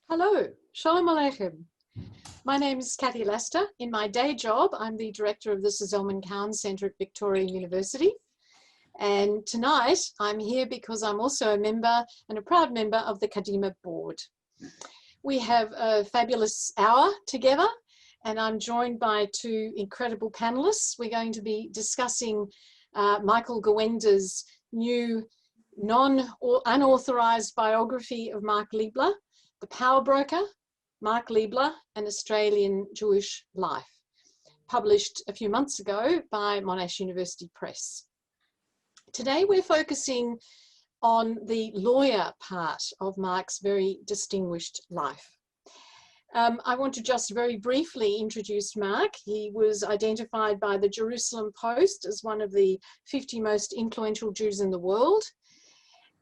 Hello, Shalom Aleichem. My name is Kathy Lester. In my day job, I'm the director of the Sir Zelman Cowen Centre at Victoria University. And tonight, I'm here because I'm also a member and a proud member of the Kadimah board. We have a fabulous hour together, and I'm joined by two incredible panelists. We're going to be discussing Michael Gawenda's new unauthorized biography of Mark Leibler, The Powerbroker, Mark Leibler, An Australian Jewish Life, published a few months ago by Monash University Press. Today we're focusing on the lawyer part of Mark's very distinguished life. I want to just very briefly introduce Mark. He was identified by the Jerusalem Post as one of the 50 most influential Jews in the world.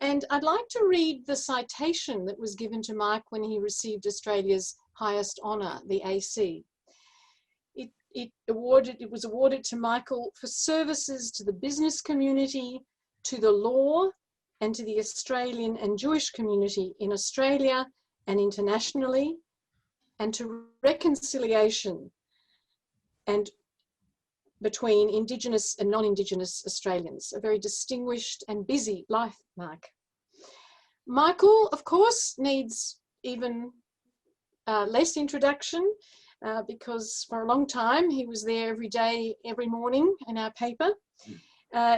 And I'd like to read the citation that was given to Mark when he received Australia's highest honour, the AC. It was awarded to Michael for services to the business community, to the law, and to the Australian and Jewish community in Australia and internationally, and to reconciliation and between Indigenous and non-Indigenous Australians. A very distinguished and busy life, Mark. Michael, of course, needs even less introduction because for a long time he was there every day, every morning in our paper.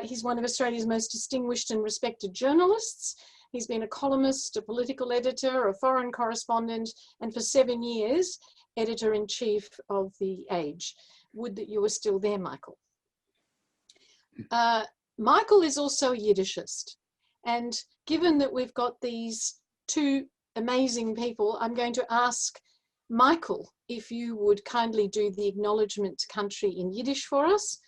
He's one of Australia's most distinguished and respected journalists. He's been a columnist, a political editor, a foreign correspondent, and for 7 years, editor-in-chief of The Age. Would that you were still there, Michael. Michael is also a Yiddishist. And given that we've got these two amazing people, I'm going to ask Michael if you would kindly do the acknowledgement to country in Yiddish for us,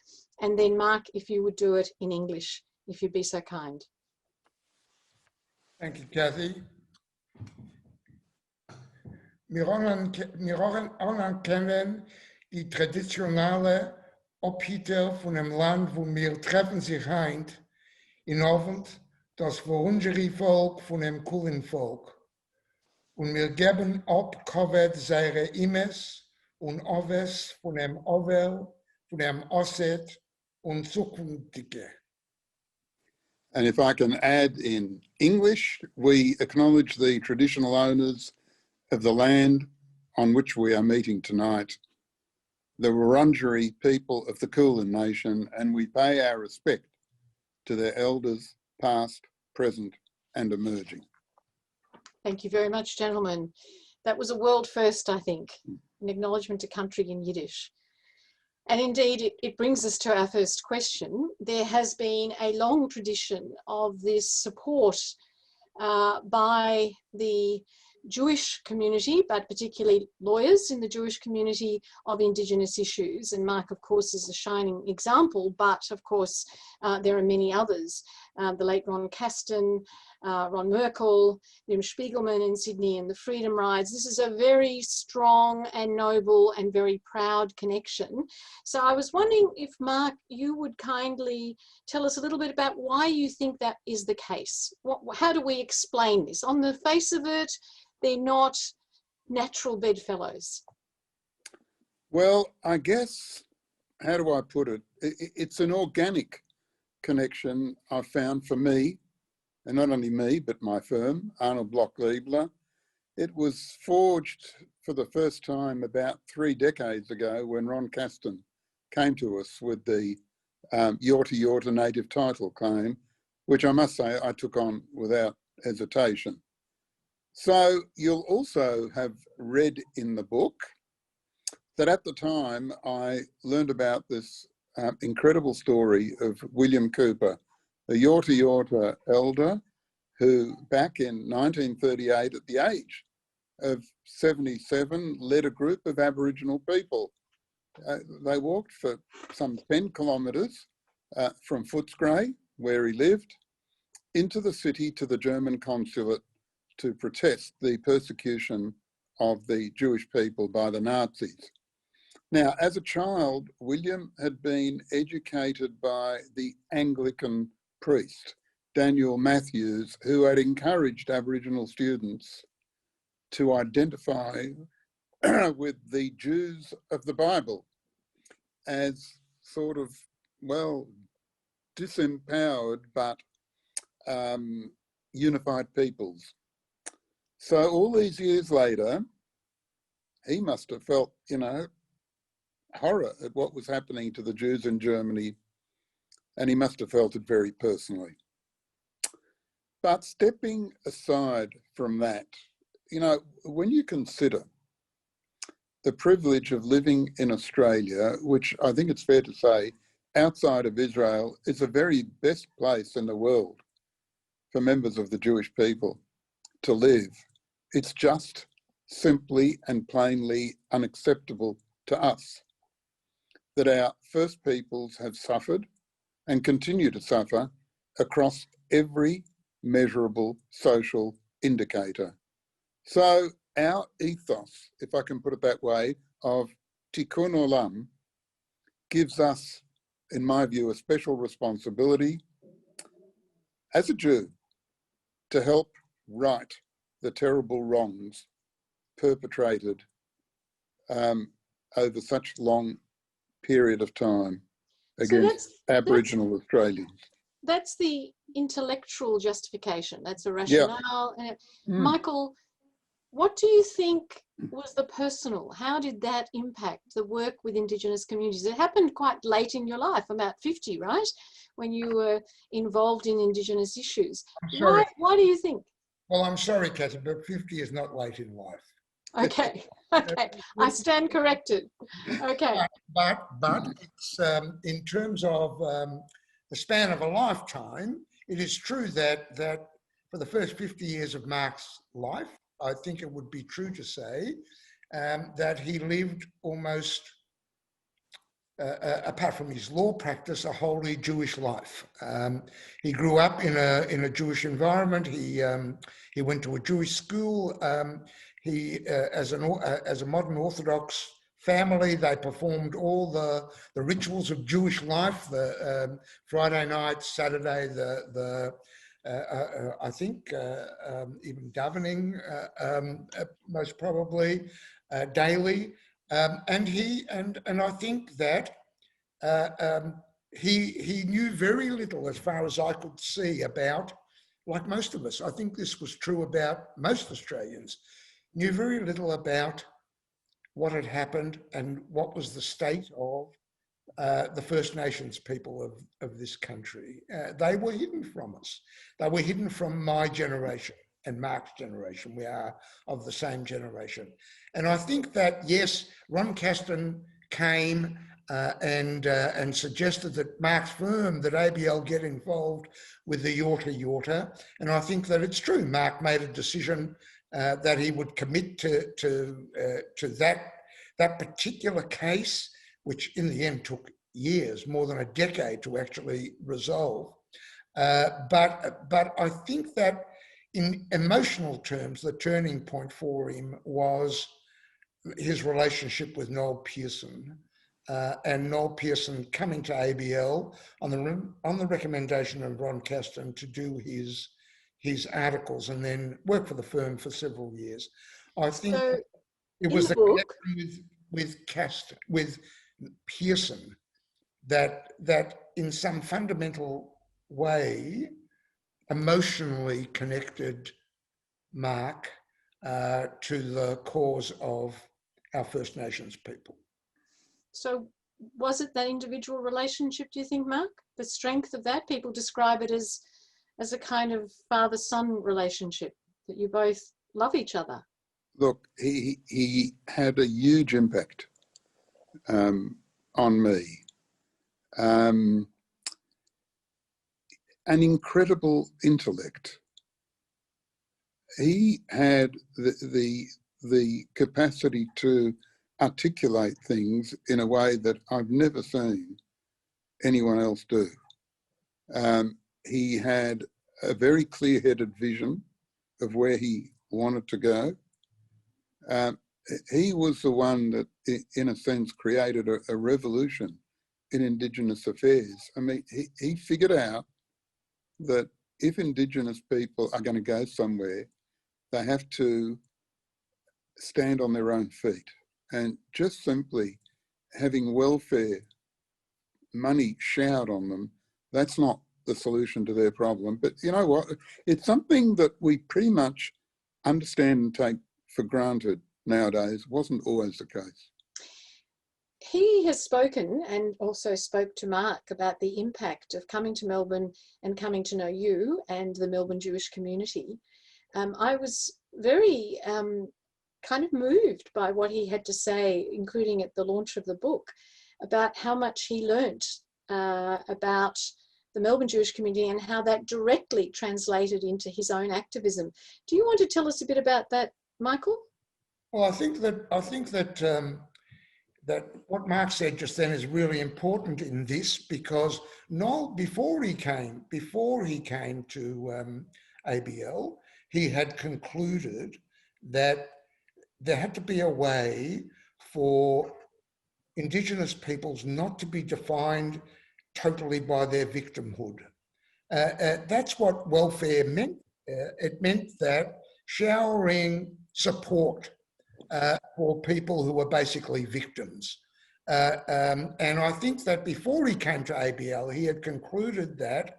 and then Mark, if you would do it in English, if you'd be so kind. Thank you, Kathy. Wir anerkennen die traditionelle Obhüter von dem Land, wo wir treffen sich heint, in Abend das verhungerte Volk von dem coolen Volk. Und wir geben ab Kovet seine Imes und Oves von dem Ovel, von dem Osset und Zukünftige. And if I can add in English, we acknowledge the traditional owners of the land on which we are meeting tonight, the Wurundjeri people of the Kulin Nation, and we pay our respect to their elders, past, present, and emerging. Thank you very much, gentlemen. That was a world first, I think, an acknowledgement to country in Yiddish. And indeed, it brings us to our first question. There has been a long tradition of this support by the Jewish community, but particularly lawyers in the Jewish community, of Indigenous issues. And Mark, of course, is a shining example, but of course, there are many others. The late Ron Kasten, Ron Merkel, Nim Spiegelman in Sydney, and the Freedom Rides. This is a very strong and noble and very proud connection. So I was wondering if, Mark, you would kindly tell us a little bit about why you think that is the case. How do we explain this? On the face of it, they're not natural bedfellows. Well, I guess, how do I put it? It's an organic connection I've found for me, and not only me, but my firm, Arnold Bloch Leibler. It was forged for the first time about 3 decades ago when Ron Kasten came to us with the Yorta Yorta native title claim, which I must say I took on without hesitation. So you'll also have read in the book that at the time I learned about this incredible story of William Cooper, a Yorta Yorta elder who back in 1938 at the age of 77 led a group of Aboriginal people. They walked for some 10 kilometres from Footscray, where he lived, into the city to the German consulate to protest the persecution of the Jewish people by the Nazis. Now, as a child, William had been educated by the Anglican priest, Daniel Matthews, who had encouraged Aboriginal students to identify with the Jews of the Bible as sort of, well, disempowered but unified peoples. So all these years later, he must have felt, horror at what was happening to the Jews in Germany, and he must have felt it very personally. But stepping aside from that, when you consider the privilege of living in Australia, which I think it's fair to say, outside of Israel, is the very best place in the world for members of the Jewish people to live, it's just simply and plainly unacceptable to us that our First Peoples have suffered and continue to suffer across every measurable social indicator. So our ethos, if I can put it that way, of Tikkun Olam gives us, in my view, a special responsibility as a Jew to help right the terrible wrongs perpetrated over such long period of time against Aboriginal Australians. That's the intellectual justification. That's a rationale. Yeah. Michael, what do you think was the personal? How did that impact the work with Indigenous communities? It happened quite late in your life, about 50, right? When you were involved in Indigenous issues. Why do you think? Well, I'm sorry, Kathy, but 50 is not late in life. Okay, okay. I stand corrected. Okay. But it's in terms of the span of a lifetime, it is true that for the first 50 years of Mark's life, I think it would be true to say that he lived almost, apart from his law practice, a wholly Jewish life. He grew up in a Jewish environment. He went to a Jewish school. As a modern Orthodox family, they performed all the rituals of Jewish life. The Friday night, Saturday, I think even davening, most probably daily, and I think that he knew very little, as far as I could see, about, like most of us. I think this was true about most Australians. Knew very little about what had happened and what was the state of the First Nations people of this country. They were hidden from us. They were hidden from my generation and Mark's generation. We are of the same generation. And I think that, yes, Ron Caston came and suggested that Mark's firm, that ABL, get involved with the Yorta. And I think that it's true. Mark made a decision that he would commit to that particular case, which in the end took years, more than a decade, to actually resolve. But I think that in emotional terms, the turning point for him was his relationship with Noel Pearson, and Noel Pearson coming to ABL on the recommendation of Ron Caston to do his articles and then work for the firm for several years. I think it was the connection with Pearson that in some fundamental way emotionally connected Mark to the cause of our First Nations people. So was it that individual relationship, do you think, Mark? The strength of that? People describe it as a kind of father-son relationship, that you both love each other. Look, he had a huge impact on me. An incredible intellect. He had the capacity to articulate things in a way that I've never seen anyone else do. He had a very clear-headed vision of where he wanted to go. He was the one that, in a sense, created a revolution in Indigenous affairs. I mean, he figured out that if Indigenous people are going to go somewhere, they have to stand on their own feet, and just simply having welfare money showered on them, that's not the solution to their problem. But you know what? It's something that we pretty much understand and take for granted nowadays. It wasn't always the case. He has spoken and also spoke to Mark about the impact of coming to Melbourne and coming to know you and the Melbourne Jewish community. I was very kind of moved by what he had to say, including at the launch of the book, about how much he learnt about the Melbourne Jewish community and how that directly translated into his own activism. Do you want to tell us a bit about that, Michael? Well, I think that what Mark said just then is really important in this, because Noel, before he came to ABL, he had concluded that there had to be a way for Indigenous peoples not to be defined totally by their victimhood. That's what welfare meant. It meant that showering support for people who were basically victims. And I think that before he came to ABL, he had concluded that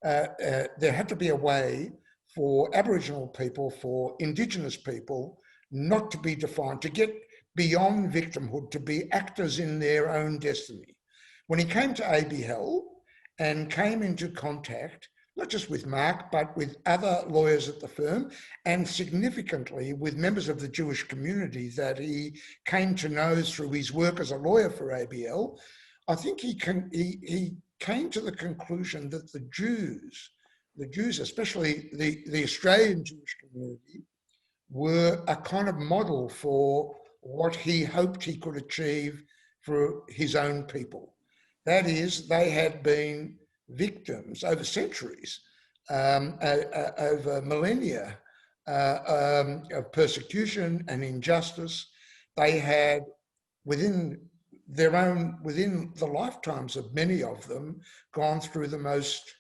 there had to be a way for Aboriginal people, for Indigenous people, not to be defined, to get beyond victimhood, to be actors in their own destiny. When he came to ABL and came into contact, not just with Mark, but with other lawyers at the firm, and significantly with members of the Jewish community that he came to know through his work as a lawyer for ABL, I think he came to the conclusion that the Jews, especially the Australian Jewish community, were a kind of model for what he hoped he could achieve for his own people. That is, they had been victims over centuries, over millennia of persecution and injustice. They had, within the lifetimes of many of them, gone through the most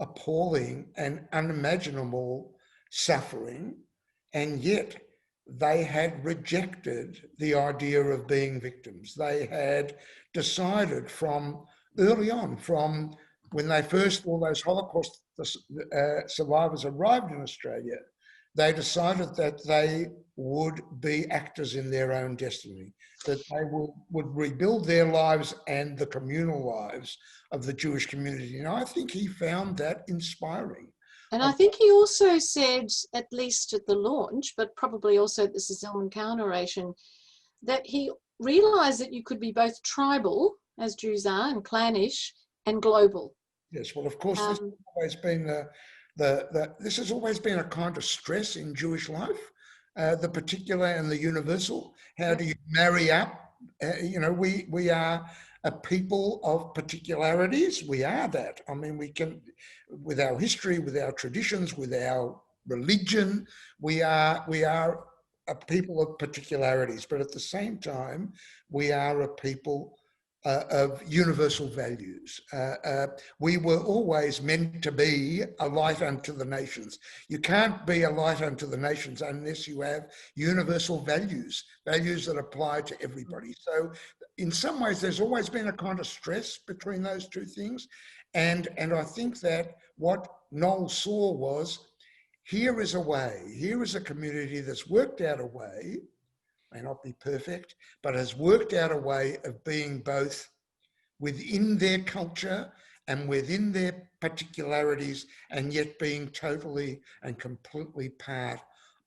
appalling and unimaginable suffering, and yet they had rejected the idea of being victims. They had decided from early on, from when all those Holocaust survivors arrived in Australia, they decided that they would be actors in their own destiny, that they would rebuild their lives and the communal lives of the Jewish community. And I think he found that inspiring. And I think he also said, at least at the launch, but probably also at the Sir Zelman Cowen oration, that he realised that you could be both tribal, as Jews are, and clannish, and global. Yes, well, of course, this has always been this has always been a kind of stress in Jewish life, the particular and the universal. How do you marry up? We are a people of particularities. We are that. I mean, we can, with our history, with our traditions, with our religion, we are a people of particularities. But at the same time, we are a people of universal values. We were always meant to be a light unto the nations. You can't be a light unto the nations unless you have universal values that apply to everybody. So in some ways, there's always been a kind of stress between those two things. And I think that what Noel saw was, here is a way, here is a community that's worked out a way, may not be perfect, but has worked out a way of being both within their culture and within their particularities, and yet being totally and completely part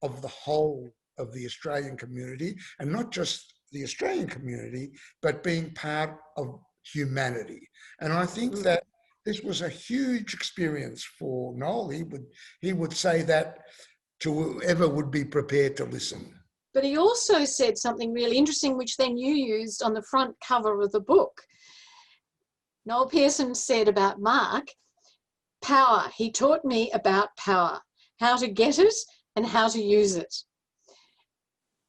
of the whole of the Australian community, and not just the Australian community, but being part of humanity. And I think that this was a huge experience for Noel. He would say that to whoever would be prepared to listen. But he also said something really interesting, which then you used on the front cover of the book. Noel Pearson said about Mark, power. He taught me about power, how to get it and how to use it.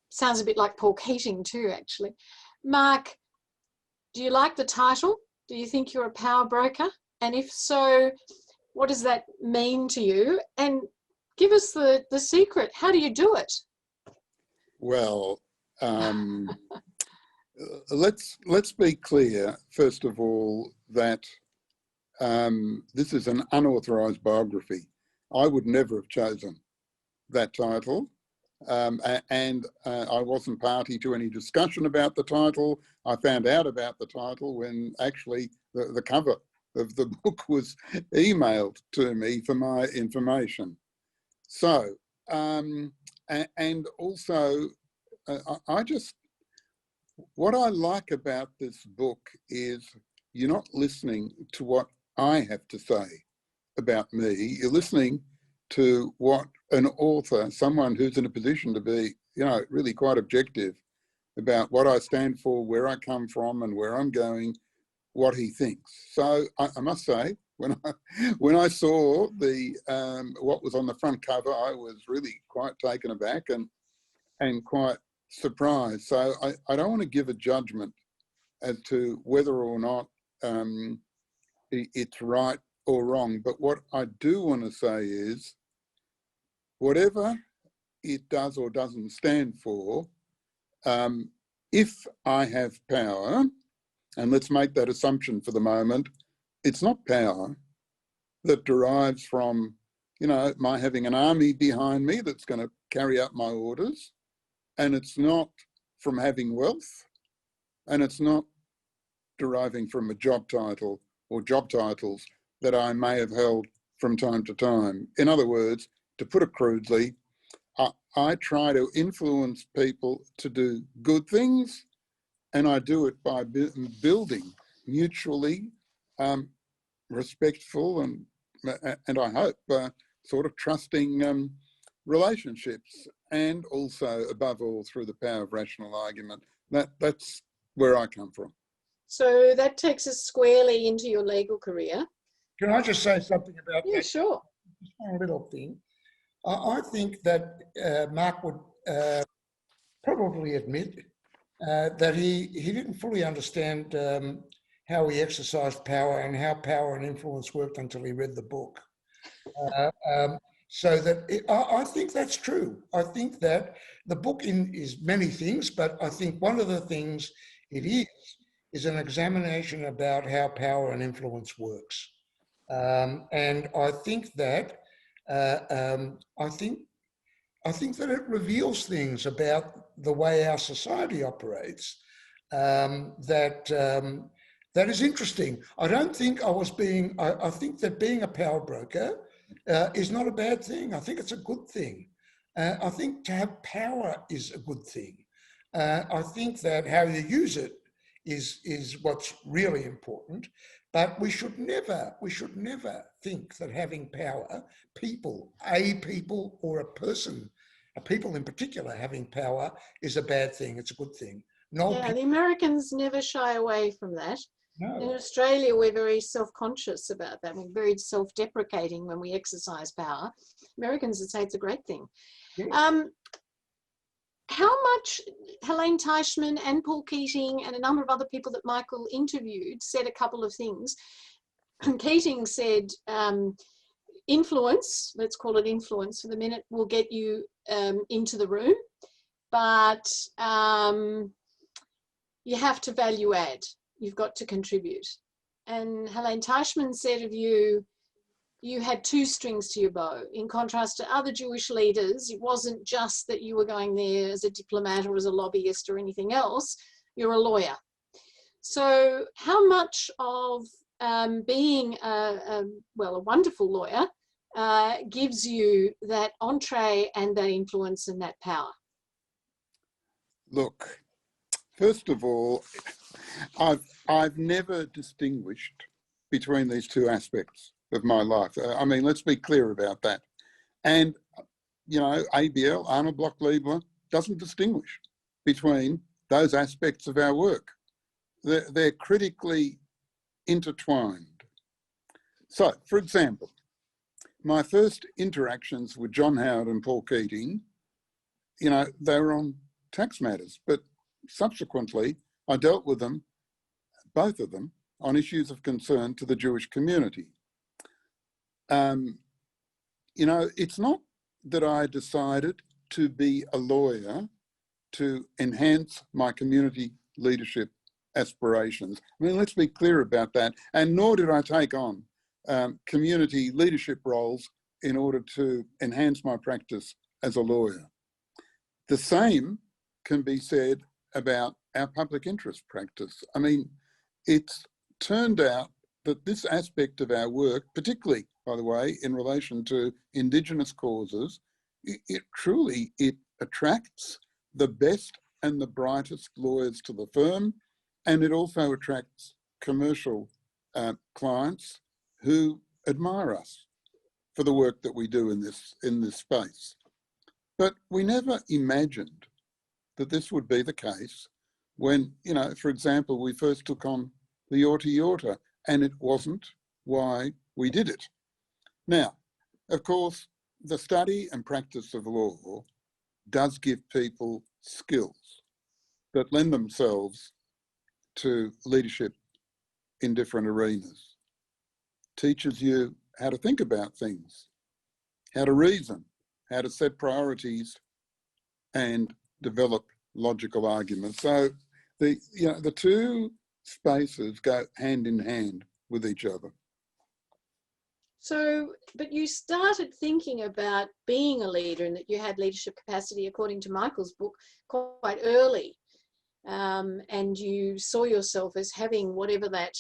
Sounds a bit like Paul Keating too, actually. Mark, do you like the title? Do you think you're a power broker? And if so, what does that mean to you? And give us the secret. How do you do it? Well, let's be clear, first of all, that this is an unauthorised biography. I would never have chosen that title. And I wasn't party to any discussion about the title. I found out about the title when actually the cover of the book was emailed to me for my information. So, and also, what I like about this book is you're not listening to what I have to say about me. You're listening to what an author, someone who's in a position to be, really quite objective about what I stand for, where I come from and where I'm going, what he thinks. So I must say, when I saw what was on the front cover, I was really quite taken aback and quite surprised. So I don't want to give a judgment as to whether or not it's right or wrong. But what I do want to say is, whatever it does or doesn't stand for, if I have power, and let's make that assumption for the moment, it's not power that derives from, my having an army behind me that's going to carry out my orders, and it's not from having wealth, and it's not deriving from a job title or job titles that I may have held from time to time. In other words, to put it crudely, I try to influence people to do good things, and I do it by building mutually respectful and I hope sort of trusting relationships, and also above all through the power of rational argument. That's where I come from. So that takes us squarely into your legal career. Can I just say something about that? Yeah, sure. Just one little thing. I think that Mark would probably admit that he didn't fully understand how he exercised power and how power and influence worked until he read the book. So that I think that's true. I think that the book is many things, but I think one of the things it is an examination about how power and influence works. And I think that I think that it reveals things about the way our society operates that is interesting. I don't think I think that being a power broker is not a bad thing. I think it's a good thing. I think to have power is a good thing. I think that how you use it is what's really important. But we should never think that having power, people or a person, a people in particular having power is a bad thing. It's a good thing. Yeah, the Americans never shy away from that. No. In Australia, we're very self-conscious about that. We're very self-deprecating when we exercise power. Americans would say it's a great thing. Yes. How much Helene Teichmann and Paul Keating and a number of other people that Michael interviewed said a couple of things. Keating said, influence, let's call it influence for the minute, will get you into the room, but you have to value add. You've got to contribute. And Helene Teichmann said of you, you had two strings to your bow. In contrast to other Jewish leaders, it wasn't just that you were going there as a diplomat or as a lobbyist or anything else. You're a lawyer. So how much of being a wonderful lawyer gives you that entree and that influence and that power? Look, first of all, I've never distinguished between these two aspects of my life. I mean, let's be clear about that. And, ABL, Arnold Bloch Leibler, doesn't distinguish between those aspects of our work. They're critically intertwined. So, for example, my first interactions with John Howard and Paul Keating, they were on tax matters, but subsequently I dealt with them, both of them, on issues of concern to the Jewish community. It's not that I decided to be a lawyer to enhance my community leadership aspirations. I mean, let's be clear about that. And nor did I take on community leadership roles in order to enhance my practice as a lawyer. The same can be said about our public interest practice. I mean, it's turned out that this aspect of our work, particularly, by the way, in relation to Indigenous causes, it truly attracts the best and the brightest lawyers to the firm, and it also attracts commercial clients who admire us for the work that we do in this space. But we never imagined that this would be the case when, you know, for example, we first took on the Yorta Yorta, and it wasn't why we did it. Now, of course, the study and practice of law does give people skills that lend themselves to leadership in different arenas. Teaches you how to think about things, how to reason, how to set priorities and develop logical arguments. So the two spaces go hand in hand with each other. So, but you started thinking about being a leader and that you had leadership capacity, according to Michael's book, quite early. And you saw yourself as having whatever that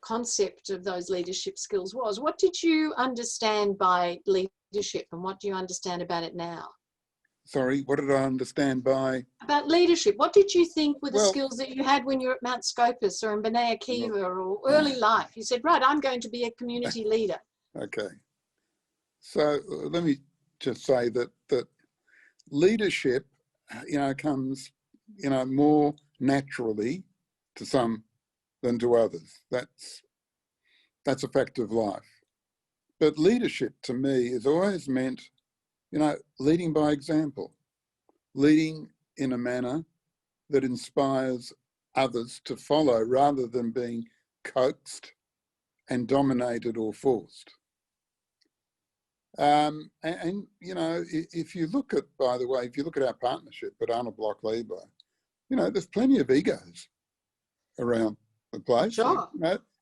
concept of those leadership skills was. What did you understand by leadership, and what do you understand about it now? Sorry, what did I understand by? About leadership. What did you think were the skills that you had when you were at Mount Scopus or in B'nai Akiva or early life? You said, right, I'm going to be a community leader. Okay. So let me just say that leadership, comes, more naturally to some than to others. That's a fact of life. But leadership to me has always meant, leading by example, leading in a manner that inspires others to follow rather than being coaxed and dominated or forced. If you look at, by the way, if you look at our partnership at Arnold Block Leibler, there's plenty of egos around the place. Sure.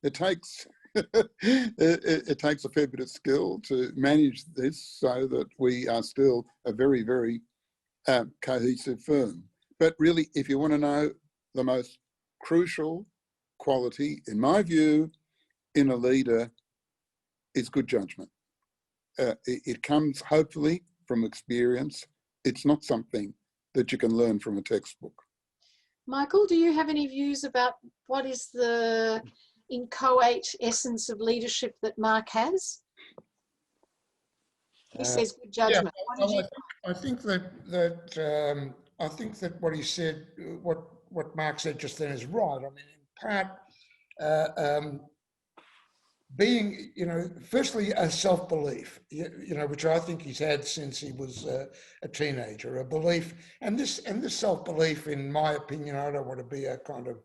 It takes it takes a fair bit of skill to manage this so that we are still a very, very cohesive firm. But really, if you want to know the most crucial quality, in my view, in a leader, is good judgment. It comes hopefully from experience. It's not something that you can learn from a textbook. Michael, do you have any views about what is the inchoate essence of leadership that Mark has? He says good judgment. Yeah, I think that what he said, what Mark said just then is right. I mean, in part, being, firstly, a self-belief, which I think he's had since he was a teenager, a belief, and this self-belief, in my opinion, I don't want to be a kind of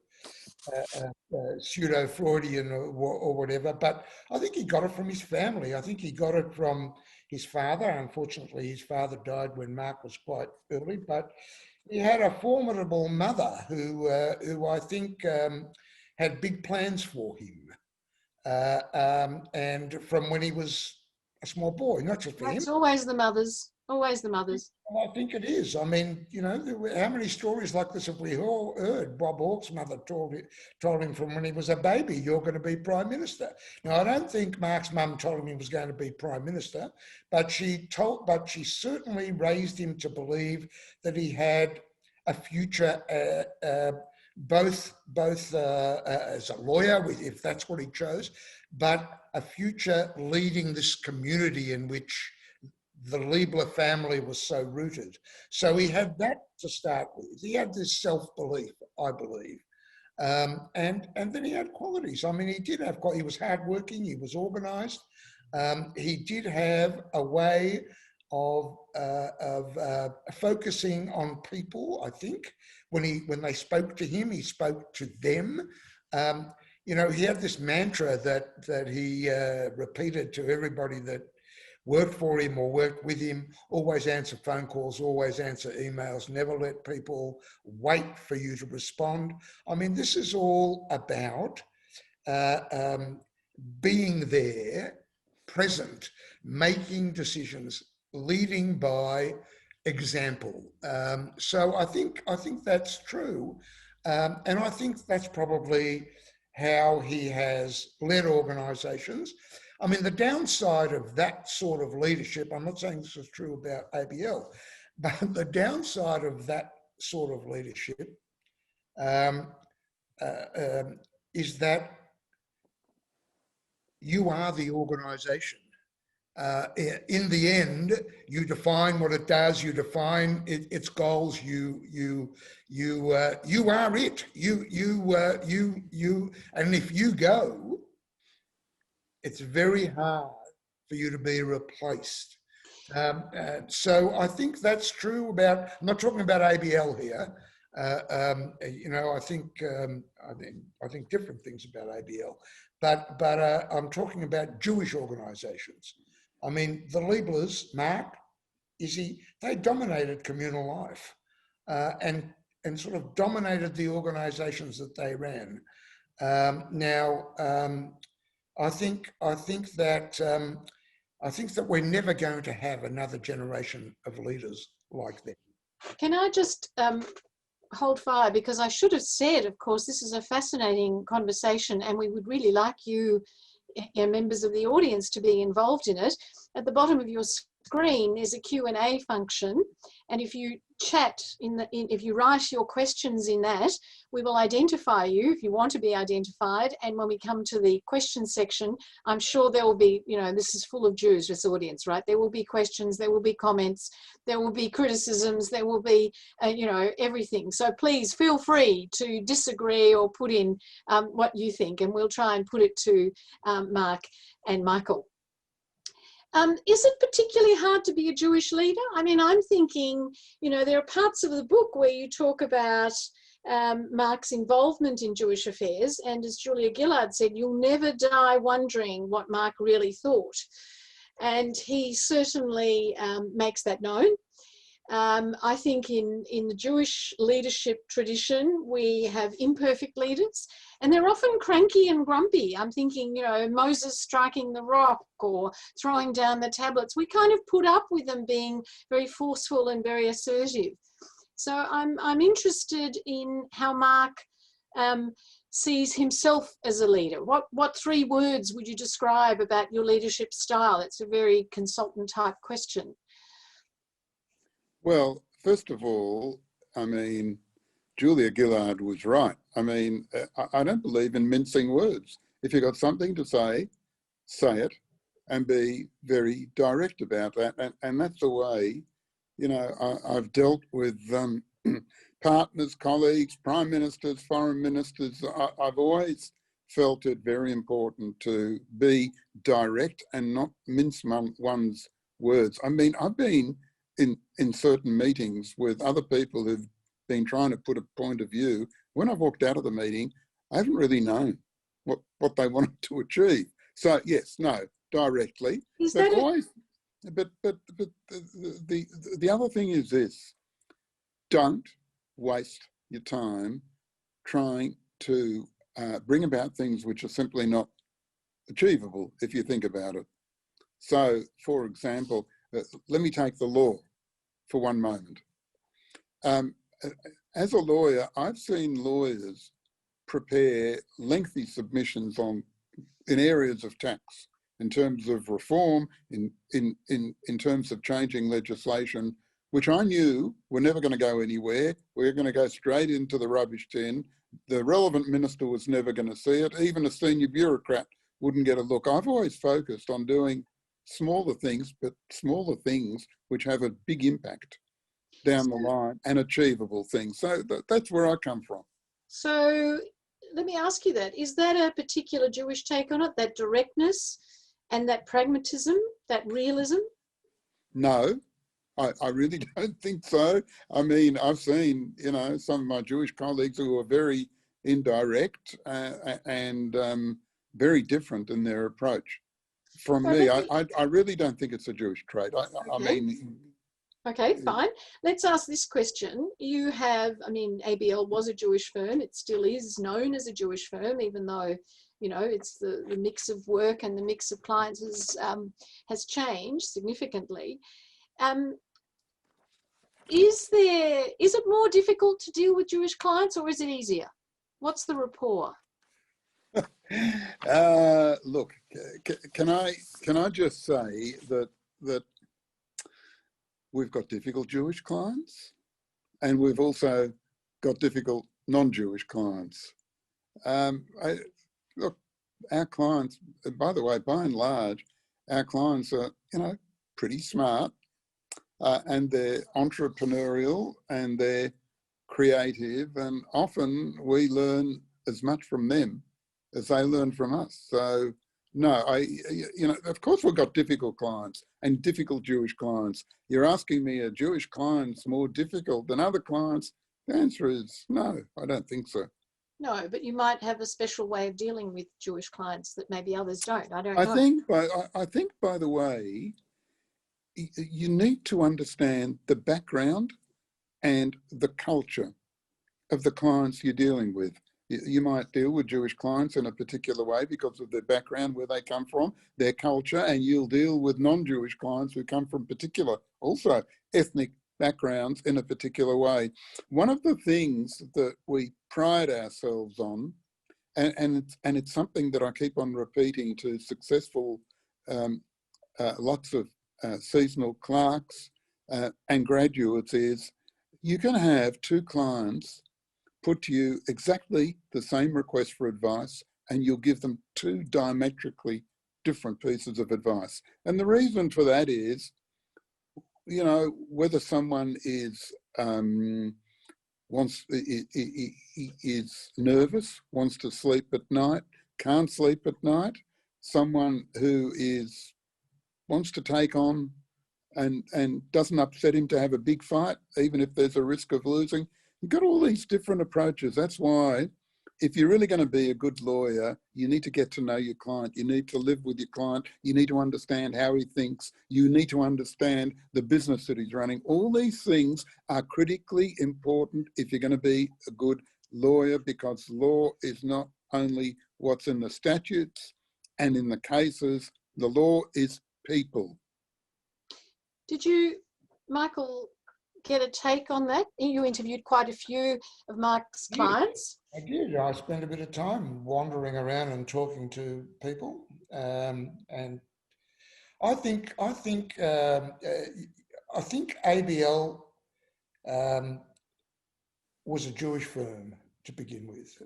pseudo-Freudian or whatever, but I think he got it from his family. I think he got it from his father. Unfortunately, his father died when Mark was quite early, but he had a formidable mother who I think had big plans for him. And from when he was a small boy, not just for him. It's always the mothers, always the mothers. Well, I think it is. I mean, how many stories like this have we all heard? Bob Hawke's mother told him from when he was a baby, you're going to be Prime Minister. Now, I don't think Mark's mum told him he was going to be Prime Minister, but she certainly raised him to believe that he had a future both as a lawyer, if that's what he chose, but a future leading this community in which the Leibler family was so rooted. So he had that to start with. He had this self-belief, I believe. And then he had qualities. I mean, he was hardworking, he was organised. He did have a way of focusing on people, I think. When they spoke to him, he spoke to them. He had this mantra that he repeated to everybody that worked for him or worked with him, always answer phone calls, always answer emails, never let people wait for you to respond. I mean, this is all about being there, present, making decisions, leading by example. So I think that's true. And I think that's probably how he has led organisations. I mean, the downside of that sort of leadership, I'm not saying this is true about ABL, but the downside of that sort of leadership is that you are the organisation. In the end, you define what it does. You define its goals. You are it. And if you go, it's very hard for you to be replaced. So I think that's true about. I'm not talking about ABL here. You know, I think different things about ABL, but I'm talking about Jewish organisations. I mean, the Leiblers, Mark, they dominated communal life and sort of dominated the organisations that they ran. Now, I think that we're never going to have another generation of leaders like them. Can I just hold fire, because I should have said, of course, this is a fascinating conversation and we would really like you, members of the audience, to be involved in it. At the bottom of your screen is a Q&A function, and if you chat if you write your questions in that, we will identify you if you want to be identified, and when we come to the question section, I'm sure there will be, you know, this is full of Jews, this audience, right? There will be questions, there will be comments, there will be criticisms, there will be you know, everything. So please feel free to disagree or put in what you think, and we'll try and put it to Mark and Michael. Is it particularly hard to be a Jewish leader? I mean, I'm thinking, you know, there are parts of the book where you talk about Mark's involvement in Jewish affairs, and as Julia Gillard said, you'll never die wondering what Mark really thought. And he certainly makes that known. I think in the Jewish leadership tradition, we have imperfect leaders, and they're often cranky and grumpy. I'm thinking, you know, Moses striking the rock or throwing down the tablets. We kind of put up with them being very forceful and very assertive. So I'm interested in how Mark sees himself as a leader. What 3 words would you describe about your leadership style? It's a very consultant type question. Well, first of all, I mean, Julia Gillard was right. I mean, I don't believe in mincing words. If you've got something to say it and be very direct about that. And that's the way, you know, I've dealt with partners, colleagues, prime ministers, foreign ministers. I've always felt it very important to be direct and not mince one's words. I mean, I've been in certain meetings with other people who've been trying to put a point of view. When I've walked out of the meeting, I haven't really known what they wanted to achieve. So yes, no, directly. But the other thing is this: don't waste your time trying to bring about things which are simply not achievable if you think about it. So, for example, let me take the law for one moment. As a lawyer, I've seen lawyers prepare lengthy submissions in areas of tax, in terms of reform, in terms of changing legislation, which I knew were never going to go anywhere. We're going to go straight into the rubbish tin. The relevant minister was never going to see it. Even a senior bureaucrat wouldn't get a look. I've always focused on doing smaller things, but smaller things which have a big impact down the line, and achievable things. So that's where I come from. So let me ask you that. Is that a particular Jewish take on it, that directness and that pragmatism, that realism? No, I really don't think so. I mean, I've seen, you know, some of my Jewish colleagues who are very indirect and very different in their approach. from me. I really don't think it's a Jewish trait. I mean... Okay, fine. Let's ask this question. You have, I mean, ABL was a Jewish firm. It still is known as a Jewish firm, even though, you know, it's the mix of work and the mix of clients has changed significantly. Is it more difficult to deal with Jewish clients, or is it easier? What's the rapport? Look, can I just say that we've got difficult Jewish clients, and we've also got difficult non-Jewish clients. Look, our clients, by the way, by and large, our clients are, you know, pretty smart, and they're entrepreneurial and they're creative, and often we learn as much from them as they learn from us. So no, you know, of course we've got difficult clients and difficult Jewish clients. You're asking me, are Jewish clients more difficult than other clients? The answer is no, I don't think so. No, but you might have a special way of dealing with Jewish clients that maybe others don't. I don't know. I think, by the way, you need to understand the background and the culture of the clients you're dealing with. You might deal with Jewish clients in a particular way because of their background, where they come from, their culture, and you'll deal with non-Jewish clients who come from particular, also ethnic backgrounds in a particular way. One of the things that we pride ourselves on, and it's something that I keep on repeating to successful lots of seasonal clerks and graduates, is you can have two clients put to you exactly the same request for advice, and you'll give them two diametrically different pieces of advice. And the reason for that is, you know, whether someone is nervous, wants to sleep at night, can't sleep at night, someone who wants to take on and doesn't upset him to have a big fight, even if there's a risk of losing. You've got all these different approaches. That's why, if you're really going to be a good lawyer, you need to get to know your client. You need to live with your client. You need to understand how he thinks. You need to understand the business that he's running. All these things are critically important if you're going to be a good lawyer, because law is not only what's in the statutes and in the cases. The law is people. Did you, Michael, get a take on that? You interviewed quite a few of Mark's clients. I did. I spent a bit of time wandering around and talking to people, and I think ABL was a Jewish firm to begin with.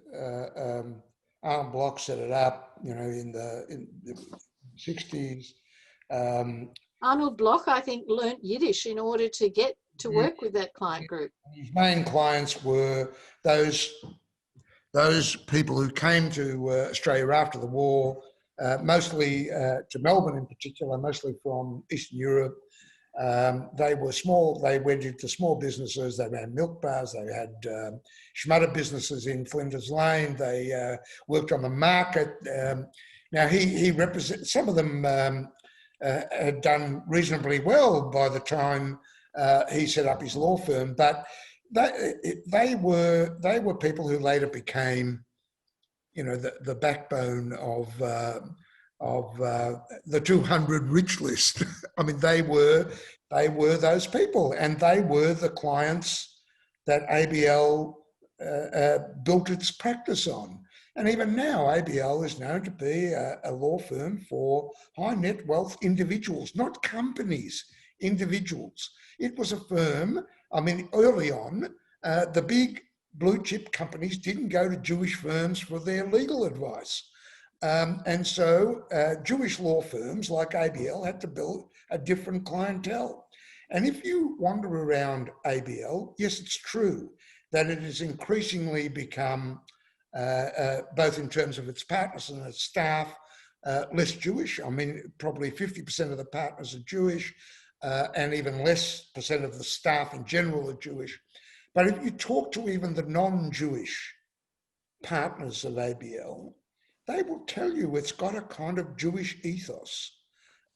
Arnold Bloch set it up, you know, in the 60s. Arnold Bloch, I think, learnt Yiddish in order to get to work with that client group. His main clients were those people who came to Australia after the war, mostly to Melbourne in particular, mostly from Eastern Europe. They were small, they went into small businesses, they ran milk bars, they had schmutter businesses in Flinders Lane, they worked on the market. Now he represents, some of them had done reasonably well by the time he set up his law firm, but they were people who later became, you know, the backbone of the 200 rich list. I mean, they were those people, and they were the clients that ABL built its practice on. And even now, ABL is known to be a law firm for high net wealth individuals, not companies, individuals. It was a firm, I mean, early on, the big blue chip companies didn't go to Jewish firms for their legal advice. And so Jewish law firms like ABL had to build a different clientele. And if you wander around ABL, yes, it's true that it has increasingly become, both in terms of its partners and its staff, less Jewish. I mean, probably 50% of the partners are Jewish, and even less percent of the staff in general are Jewish. But if you talk to even the non-Jewish partners of ABL, they will tell you it's got a kind of Jewish ethos.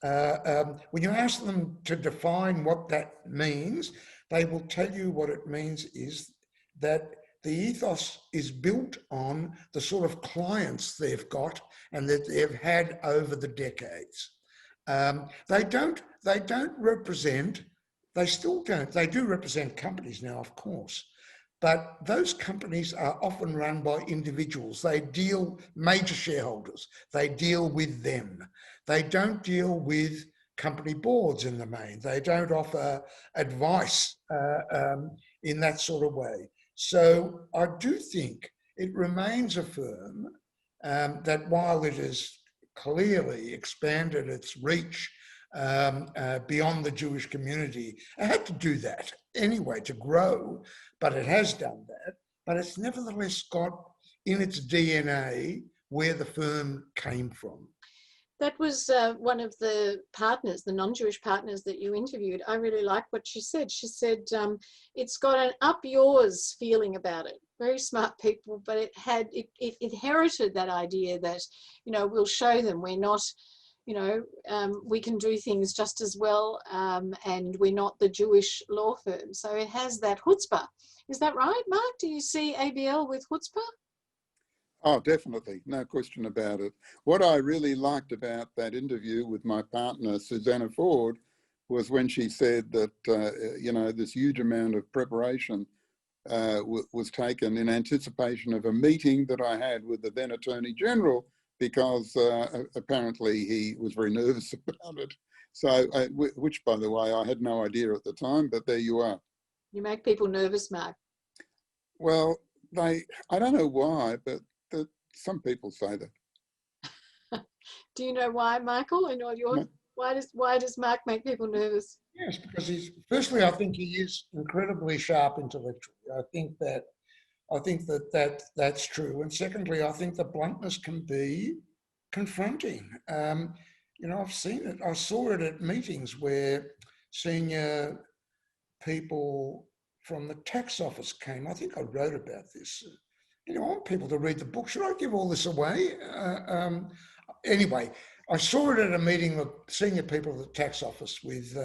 When you ask them to define what that means, they will tell you what it means is that the ethos is built on the sort of clients they've got and that they've had over the decades. They don't represent, they still don't, they do represent companies now, of course, but those companies are often run by individuals. They deal, major shareholders, they deal with them. They don't deal with company boards in the main. They don't offer advice in that sort of way. So I do think it remains a firm that while it has clearly expanded its reach beyond the Jewish community, it had to do that anyway to grow, but it has done that. But it's nevertheless got in its DNA where the firm came from. That was one of the partners, the non-Jewish partners that you interviewed. I really like what she said. She said it's got an up yours feeling about it. Very smart people, but it inherited that idea that, you know, we'll show them we're not, you know, we can do things just as well, and we're not the Jewish law firm. So it has that chutzpah. Is that right, Mark? Do you see ABL with chutzpah? Oh, definitely. No question about it. What I really liked about that interview with my partner, Susanna Ford, was when she said that, you know, this huge amount of preparation was taken in anticipation of a meeting that I had with the then Attorney General, because apparently he was very nervous about it. So, which, by the way, I had no idea at the time, but there you are. You make people nervous, Mark. Well, I don't know why, but some people say that. Do you know why, Michael? And why does Mark make people nervous? Yes, because firstly, I think he is incredibly sharp intellectually. I think that's true. And secondly, I think the bluntness can be confronting. You know, I've seen it. I saw it at meetings where senior people from the tax office came. I think I wrote about this. You know, I want people to read the book. Should I give all this away? Anyway, I saw it at a meeting of senior people of the tax office with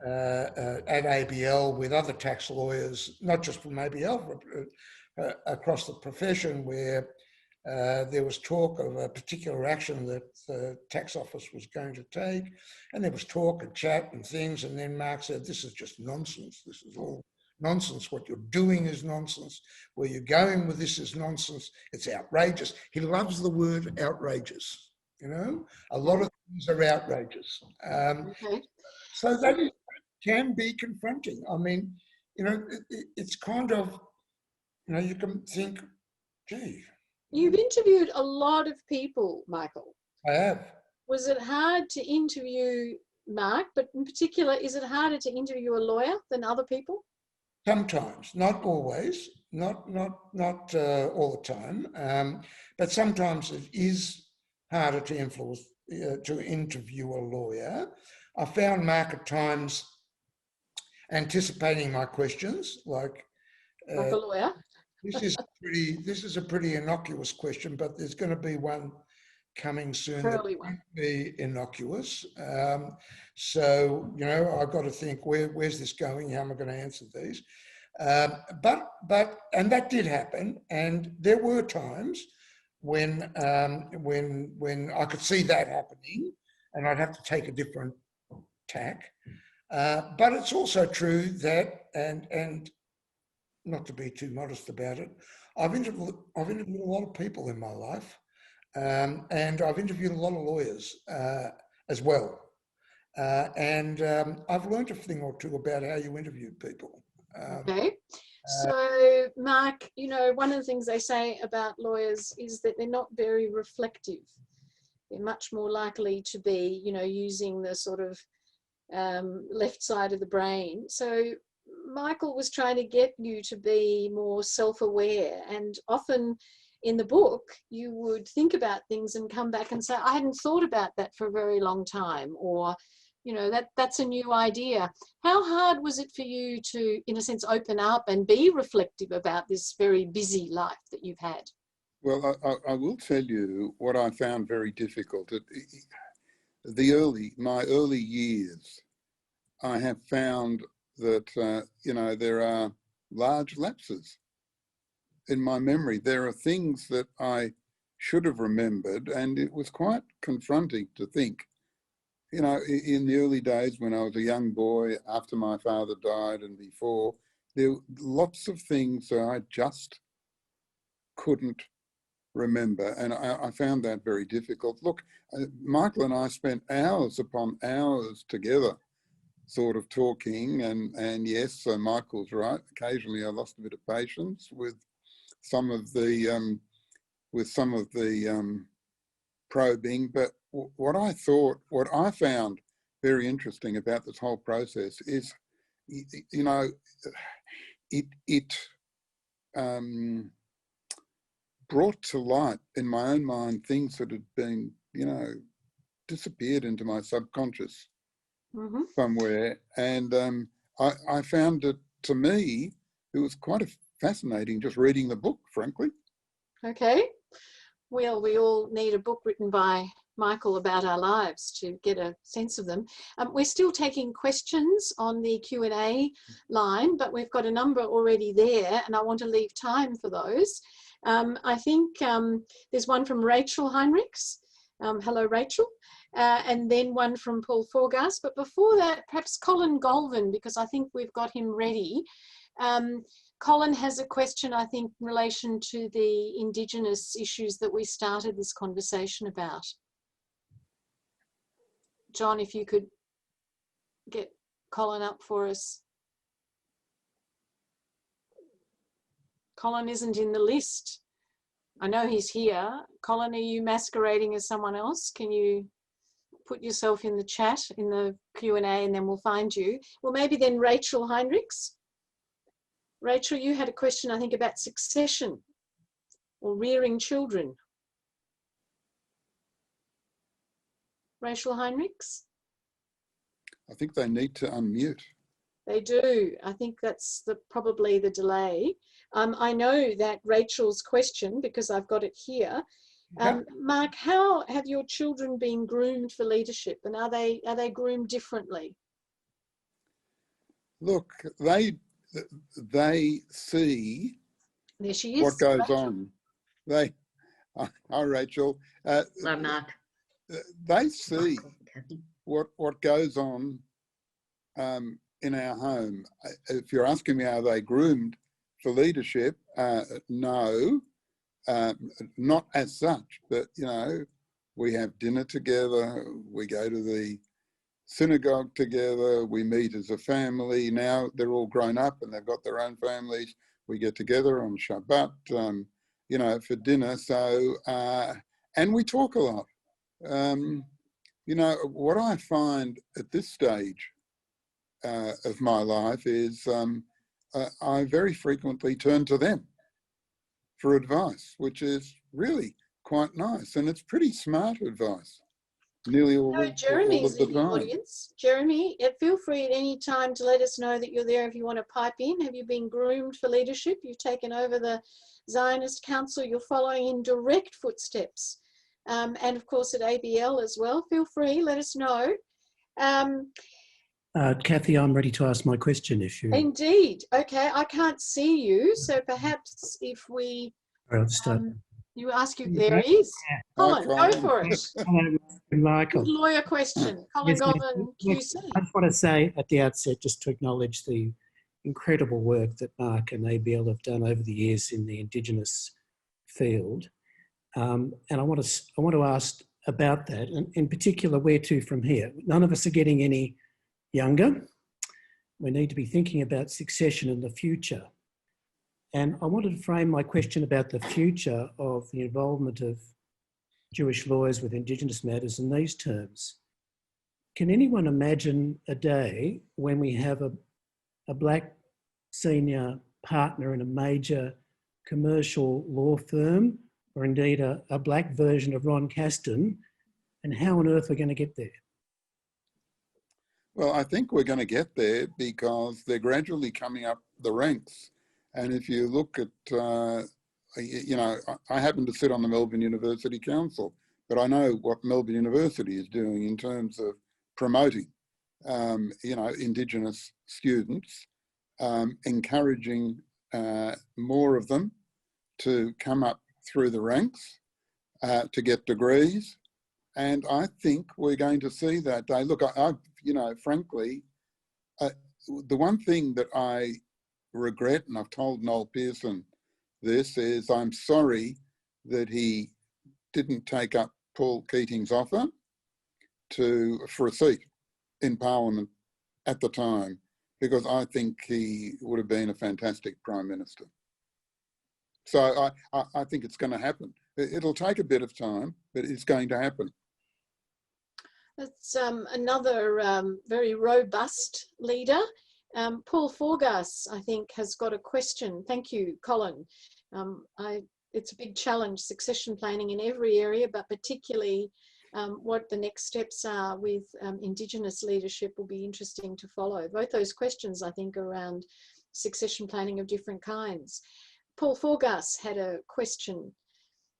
at ABL with other tax lawyers, not just from ABL, but across the profession, where there was talk of a particular action that the tax office was going to take, and there was talk and chat and things, and then Mark said, "This is just nonsense. This is all nonsense. What you're doing is nonsense. Where you're going with this is nonsense. It's outrageous." He loves the word outrageous. You know, a lot of things are outrageous. Okay. So that can be confronting. I mean, you know, it's kind of, you know, you can think, gee. You've interviewed a lot of people, Michael. I have. Was it hard to interview Mark, but in particular, is it harder to interview a lawyer than other people? Sometimes, not always, not all the time, but sometimes it is harder to interview a lawyer. I found Mark at times anticipating my questions, like a lawyer. This is a pretty innocuous question, but there's going to be one coming soon that won't be innocuous. So, you know, I've got to think, where's this going? How am I going to answer these? But that did happen, and there were times when I could see that happening, and I'd have to take a different tack. But it's also true that, and not to be too modest about it, I've interviewed a lot of people in my life, and I've interviewed a lot of lawyers as well. And I've learned a thing or two about how you interview people. Okay. So, Mark, you know, one of the things they say about lawyers is that they're not very reflective. They're much more likely to be, you know, using the sort of left side of the brain. So Michael was trying to get you to be more self-aware, and often in the book you would think about things and come back and say, I hadn't thought about that for a very long time, or, you know, that's a new idea. How hard was it for you to, in a sense, open up and be reflective about this very busy life that you've had? Well, I will tell you what I found very difficult. my early years, I have found that, you know, there are large lapses in my memory. There are things that I should have remembered, and it was quite confronting to think, you know, in the early days when I was a young boy, after my father died and before, there were lots of things that I just couldn't remember, and I found that very difficult. Look, Michael and I spent hours upon hours together sort of talking, and yes, so Michael's right. Occasionally I lost a bit of patience with some of the probing, but what I found very interesting about this whole process is, you know, it brought to light in my own mind things that had been, you know, disappeared into my subconscious somewhere, and I found it, to me, it was quite fascinating just reading the book, frankly. Okay. Well, we all need a book written by Michael about our lives to get a sense of them. We're still taking questions on the Q&A line, but we've got a number already there, and I want to leave time for those. I think there's one from Rachel Heinrichs. Hello, Rachel. And then one from Paul Forgas. But before that, perhaps Colin Golvan, because I think we've got him ready. Colin has a question, I think, in relation to the Indigenous issues that we started this conversation about. John, if you could get Colin up for us. Colin isn't in the list. I know he's here. Colin, are you masquerading as someone else? Can you put yourself in the chat, in the Q&A, and then we'll find you? Well, maybe then Rachel Heinrichs. Rachel, you had a question, I think, about succession or rearing children. Rachel Heinrichs? I think they need to unmute. They do. I think that's probably the delay. I know that Rachel's question, because I've got it here. Mark, how have your children been groomed for leadership, and are they groomed differently? Look, they see there she is, what goes Rachel. on. Hi, Rachel. Hello, Mark. They see what goes on in our home. If you're asking me, are they groomed for leadership? No, not as such. But, you know, we have dinner together. We go to the synagogue together. We meet as a family. Now they're all grown up and they've got their own families. We get together on Shabbat, you know, for dinner. So, and we talk a lot. You know, what I find at this stage of my life is I very frequently turn to them for advice, which is really quite nice. And it's pretty smart advice. Nearly all, Jeremy's all of the in the time. audience. Jeremy, feel free at any time to let us know that you're there if you want to pipe in. Have you been groomed for leadership? You've taken over the Zionist Council. You're following in direct footsteps. And of course at ABL as well. Feel free, let us know. Kathy, I'm ready to ask my question if you... Indeed. Okay, I can't see you, so perhaps if we... All right, start. You ask you, there he is. Colin, go for it. Hello, Michael. Good lawyer question. Colin Golvan, QC. I just want to say at the outset, just to acknowledge the incredible work that Mark and ABL have done over the years in the Indigenous field. And I want to ask about that, and in particular, where to from here? None of us are getting any younger. We need to be thinking about succession in the future. And I wanted to frame my question about the future of the involvement of Jewish lawyers with Indigenous matters in these terms. Can anyone imagine a day when we have a black senior partner in a major commercial law firm, or indeed a black version of Ron Caston, and how on earth we're going to get there? Well, I think we're going to get there because they're gradually coming up the ranks. And if you look at, you know, I happen to sit on the Melbourne University Council. but I know what Melbourne University is doing in terms of promoting, Indigenous students, encouraging more of them to come up through the ranks, to get degrees. And I think we're going to see that day. Look, frankly, the one thing that I regret, and I've told Noel Pearson this, is I'm sorry that he didn't take up Paul Keating's offer for a seat in Parliament at the time, because I think he would have been a fantastic Prime Minister. So I think it's going to happen. It'll take a bit of time, but it's going to happen. That's another very robust leader. Paul Forgas, I think, has got a question. Thank you, Colin. It's a big challenge, succession planning in every area, but particularly what the next steps are with Indigenous leadership will be interesting to follow. Both those questions, I think, are around succession planning of different kinds. Paul Forgas had a question,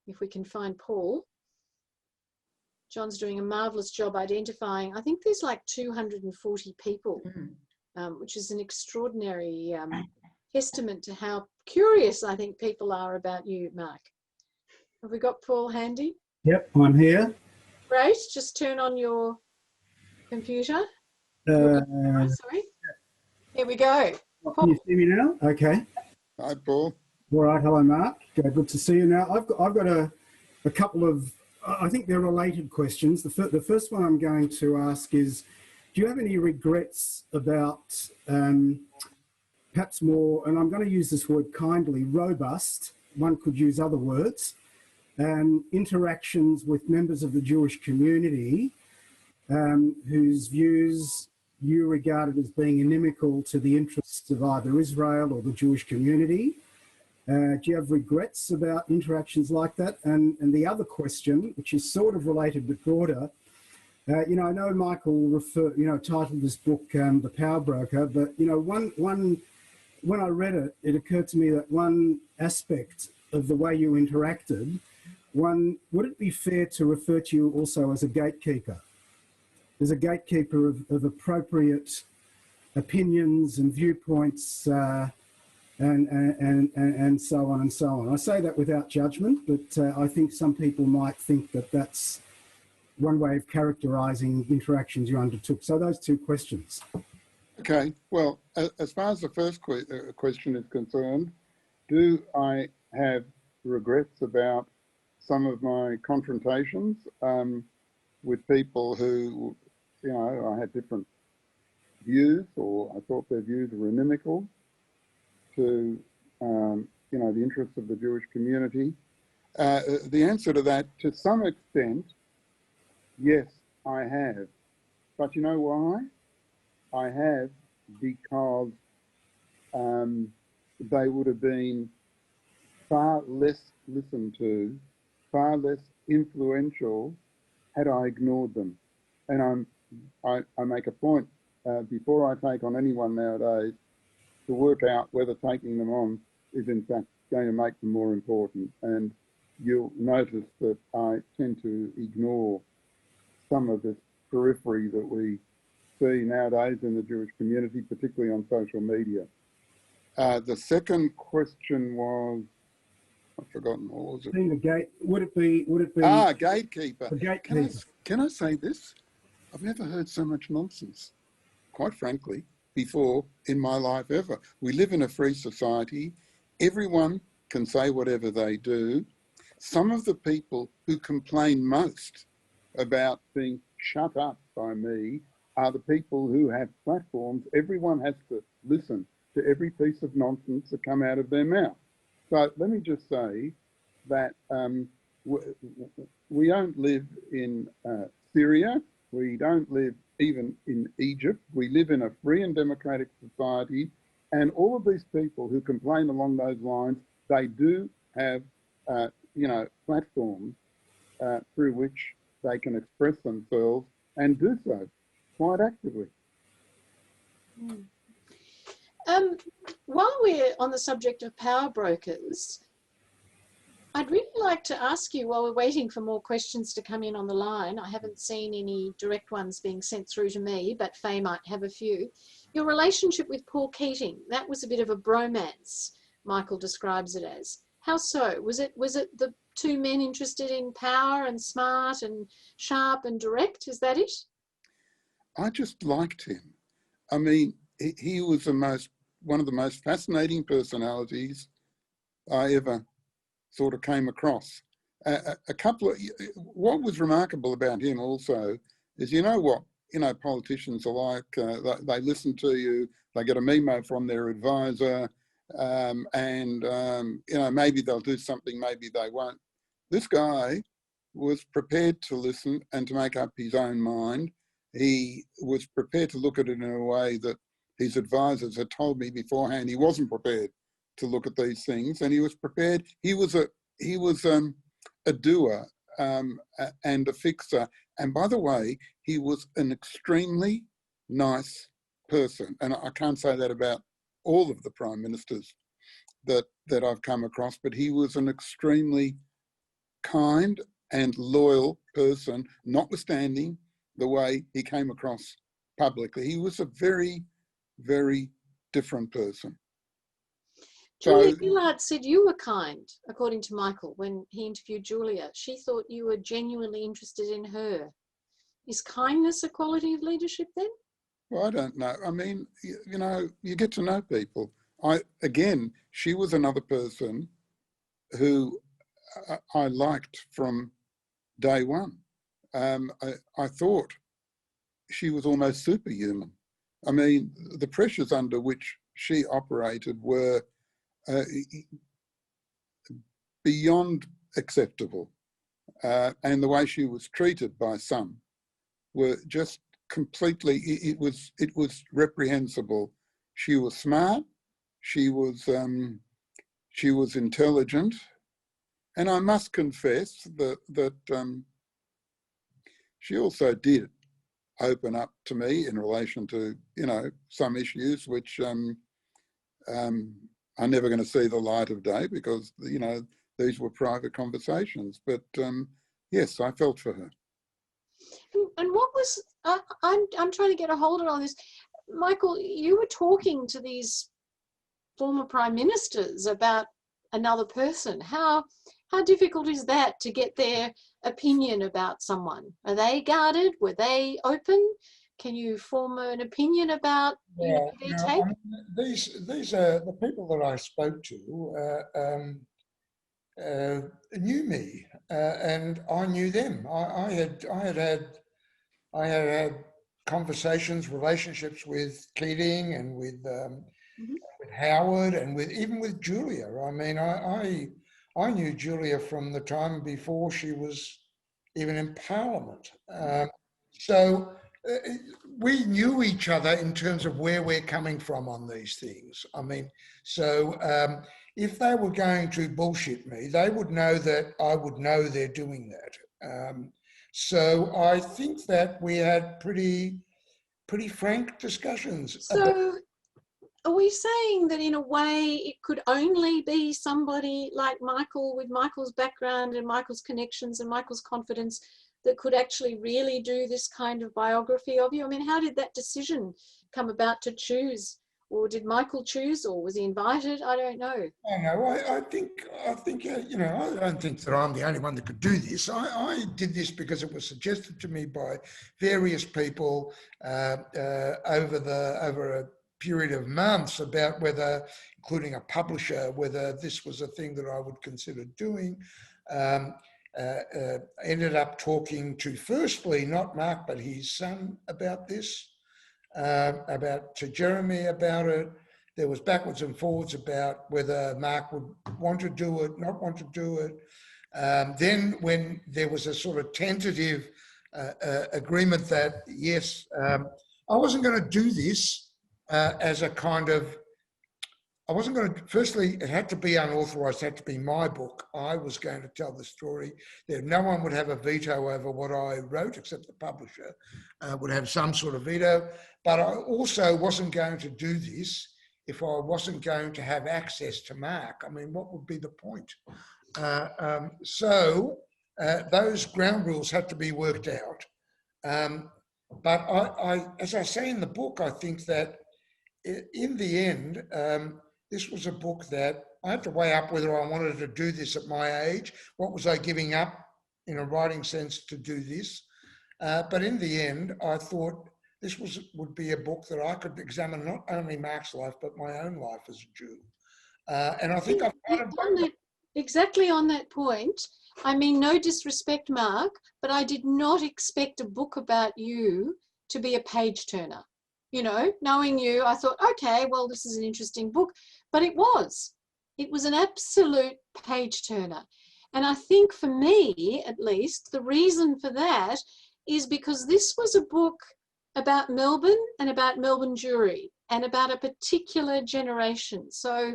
if we can find Paul. John's doing a marvellous job identifying, I think there's like 240 people, which is an extraordinary testament to how curious I think people are about you, Mark. Have we got Paul handy? Yep, I'm here. Great, just turn on your computer. Sorry. Here we go. Can you see me now? Okay. Hi, Paul. All right, hello, Mark. Good to see you now. I've got a couple of, I think they're related questions. The first one I'm going to ask is, do you have any regrets about perhaps more, and I'm going to use this word kindly, robust, one could use other words, interactions with members of the Jewish community whose views you regarded as being inimical to the interests of either Israel or the Jewish community? Do you have regrets about interactions like that? And the other question, which is sort of related but broader, I know Michael titled this book The Powerbroker, but when I read it, it occurred to me that one aspect of the way you interacted, would it be fair to refer to you also as a gatekeeper? As a gatekeeper of appropriate opinions and viewpoints, and so on and so on. I say that without judgment, but I think some people might think that that's one way of characterising interactions you undertook. So those two questions. Okay, well, as far as the first question is concerned, do I have regrets about some of my confrontations with people who, I had different views, or I thought their views were inimical to, the interests of the Jewish community? The answer to that, to some extent, yes, I have. But you know why? I have because they would have been far less listened to, far less influential had I ignored them. And I make a point before I take on anyone nowadays to work out whether taking them on is in fact going to make them more important. And you'll notice that I tend to ignore some of this periphery that we see nowadays in the Jewish community, particularly on social media. The second question was, I've forgotten, what was it? Being a gate, would it be? Gatekeeper. The gatekeeper. Can I say this? I've never heard so much nonsense, quite frankly, before in my life ever. We live in a free society. Everyone can say whatever they do. Some of the people who complain most about being shut up by me are the people who have platforms. Everyone has to listen to every piece of nonsense that come out of their mouth. So let me just say that we don't live in Syria. We don't live even in Egypt. We live in a free and democratic society. And all of these people who complain along those lines, they do have, platforms through which they can express themselves and do so quite actively. While we're on the subject of power brokers, I'd really like to ask you, while we're waiting for more questions to come in on the line, I haven't seen any direct ones being sent through to me, but Faye might have a few. Your relationship with Paul Keating, that was a bit of a bromance, Michael describes it as. How so? Was it the two men interested in power and smart and sharp and direct? Is that it? I just liked him. I mean, he was one of the most fascinating personalities I ever sort of came across. What was remarkable about him also is, you know what, politicians are like, they listen to you, they get a memo from their advisor, maybe they'll do something, maybe they won't. This guy was prepared to listen and to make up his own mind. He was prepared to look at it in a way that his advisors had told me beforehand he wasn't prepared to look at these things, and he was prepared. He was a doer and a fixer. And by the way, he was an extremely nice person. And I can't say that about all of the prime ministers that I've come across, but he was an extremely kind and loyal person, notwithstanding the way he came across publicly. He was a very, very different person. Julia Gillard said you were kind, according to Michael, when he interviewed Julia. She thought you were genuinely interested in her. Is kindness a quality of leadership then? Well, I don't know. I mean, you get to know people. She was another person who I liked from day one. I thought she was almost superhuman. I mean, the pressures under which she operated were beyond acceptable, and the way she was treated by some were just completely. It was reprehensible. She was smart. She was intelligent, and I must confess that she also did open up to me in relation to some issues which are never going to see the light of day because these were private conversations. But yes, I felt for her. And what was I'm trying to get a hold of all this, Michael? You were talking to these former prime ministers about another person. How difficult is that to get their opinion about someone? Are they guarded? Were they open? Can you form an opinion about their take? These are the people that I spoke to knew me, and I knew them. I had had conversations, relationships with Keating and with Howard and even with Julia. I mean, I knew Julia from the time before she was even in Parliament. So we knew each other in terms of where we're coming from on these things. I mean, so if they were going to bullshit me, they would know that I would know they're doing that. So I think that we had pretty frank discussions. So are we saying that in a way it could only be somebody like Michael, with Michael's background and Michael's connections and Michael's confidence, that could actually really do this kind of biography of you? I mean, how did that decision come about to choose? Or did Michael choose, or was he invited? I don't know. I think I don't think that I'm the only one that could do this. I did this because it was suggested to me by various people over a period of months about whether, including a publisher, whether this was a thing that I would consider doing. Ended up talking to, firstly, not Mark, but his son about this, to Jeremy about it. There was backwards and forwards about whether Mark would want to do it, not want to do it. Then when there was a sort of tentative agreement that, yes, I wasn't going to do this as a kind of, I wasn't going to, firstly, it had to be unauthorised, it had to be my book. I was going to tell the story. No one would have a veto over what I wrote, except the publisher would have some sort of veto. But I also wasn't going to do this if I wasn't going to have access to Mark? I mean, what would be the point? So those ground rules had to be worked out. But as I say in the book, I think that in the end, this was a book that I had to weigh up whether I wanted to do this at my age. What was I giving up in a writing sense to do this? But in the end, I thought this would be a book that I could examine not only Mark's life, but my own life as a Jew. And I think I've kind of... Exactly on that point. I mean, no disrespect, Mark, but I did not expect a book about you to be a page turner. You know, knowing you, I thought, okay, well, this is an interesting book, but it was an absolute page turner. And I think for me, at least, the reason for that is because this was a book about Melbourne and about Melbourne Jewry and about a particular generation. So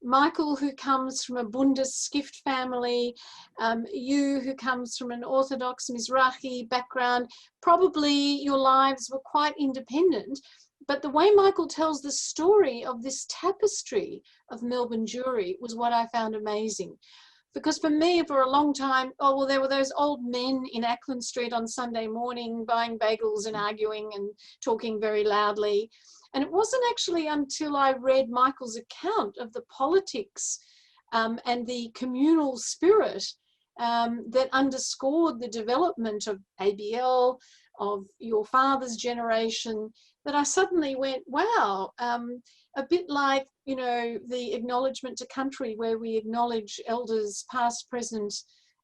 Michael, who comes from a Bundes-Skift family, you who comes from an Orthodox Mizrahi background, probably your lives were quite independent. But the way Michael tells the story of this tapestry of Melbourne Jewry was what I found amazing. Because for me, for a long time, oh, well, there were those old men in Ackland Street on Sunday morning buying bagels and arguing and talking very loudly. And it wasn't actually until I read Michael's account of the politics and the communal spirit that underscored the development of ABL, of your father's generation, that I suddenly went, wow, a bit like, you know, the acknowledgement to country where we acknowledge elders past, present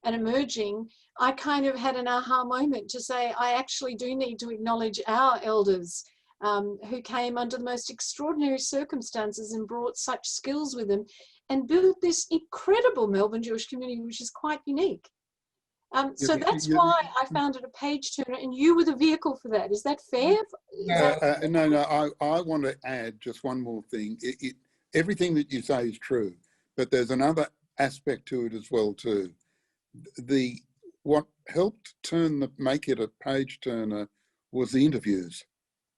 and emerging. I kind of had an aha moment to say, I actually do need to acknowledge our elders who came under the most extraordinary circumstances and brought such skills with them and built this incredible Melbourne Jewish community, which is quite unique. So that's why I found it a page turner, and you were the vehicle for that. Is that fair? No, I want to add just one more thing. Everything that you say is true, but there's another aspect to it as well too. What helped make it a page turner was the interviews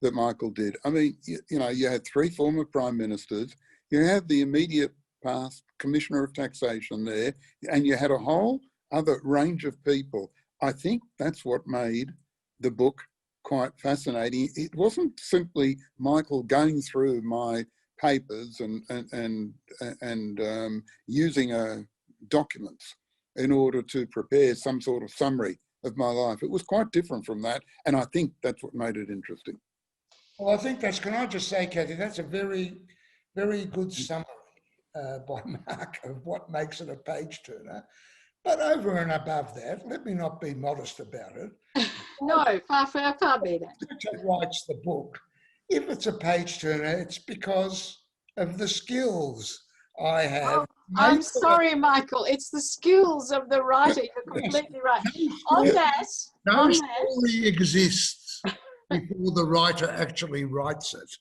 that Michael did. I mean, you know, you had 3 former prime ministers, you have the immediate past Commissioner of Taxation there, and you had a whole other range of people. I think that's what made the book quite fascinating. It wasn't simply Michael going through my papers and using documents in order to prepare some sort of summary of my life. It was quite different from that, and I think that's what made it interesting. Well, I think can I just say, Kathy, that's a very, very good summary by Mark of what makes it a page turner. But over and above that, let me not be modest about it. No, far better. Who writes the book? If it's a page turner, it's because of the skills I have. Oh, I'm sorry, Michael. It's the skills of the writer. You're completely right. No story exists before the writer actually writes it.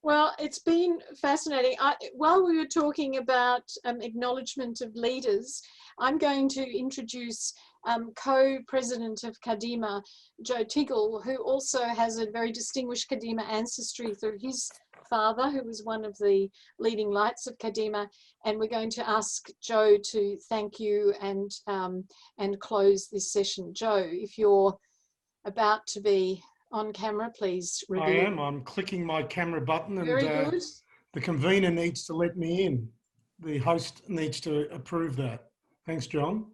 Well, it's been fascinating. While we were talking about acknowledgement of leaders, I'm going to introduce co-president of Kadimah, Joe Tiggle, who also has a very distinguished Kadimah ancestry through his father, who was one of the leading lights of Kadimah. And we're going to ask Joe to thank you and close this session. Joe, if you're about to be on camera, please reveal. I am. I'm clicking my camera button, and very good. The convener needs to let me in. The host needs to approve that. Thanks, John.